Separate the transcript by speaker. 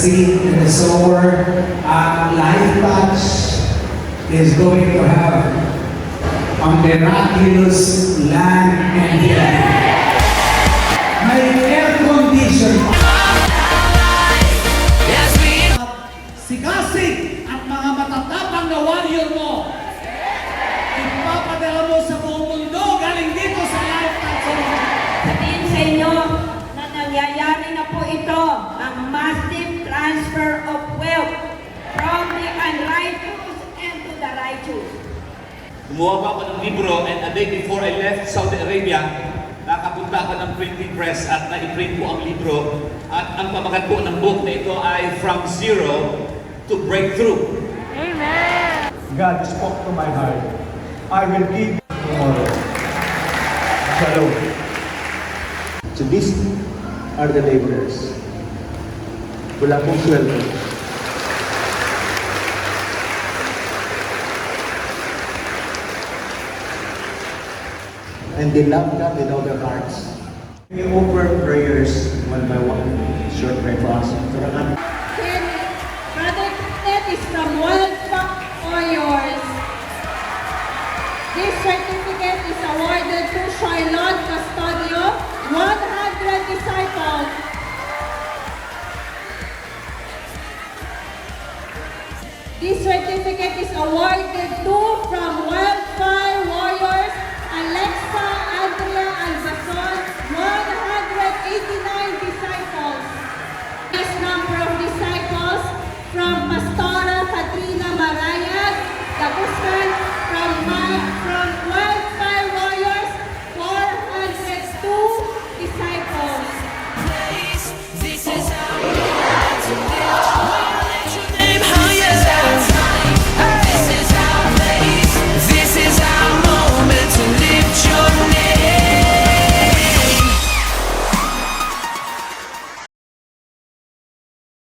Speaker 1: seed and the sower. Life Touch is going to have a miraculous land and healing. May air condition.
Speaker 2: Sigasig at mga matatapang na warrior mo. Ipapadala mo sa buong mundo galing dito sa Life Touch.
Speaker 3: Sabihin sa inyo na nangyayari na po ito ang massive transfer of wealth from the unrighteous and to the righteous.
Speaker 4: Gumawa pa ako ng libro and a day before I left Saudi Arabia, nakapunta ako ng printing press at na-print po ang libro. At ang pamagat po ng book na ito ay From Zero to Breakthrough.
Speaker 3: Amen!
Speaker 5: God spoke to my heart. I will give you tomorrow. Shalom. So these are the laborers. Wala pong sweldo. And they love God with all their hearts. We offer prayers one by one. Short prayer for us.
Speaker 3: Brother Ted is from World Cup Warriors. This certificate is awarded to Charlotte Custodio, 100 disciples. This certificate is awarded to from World Cup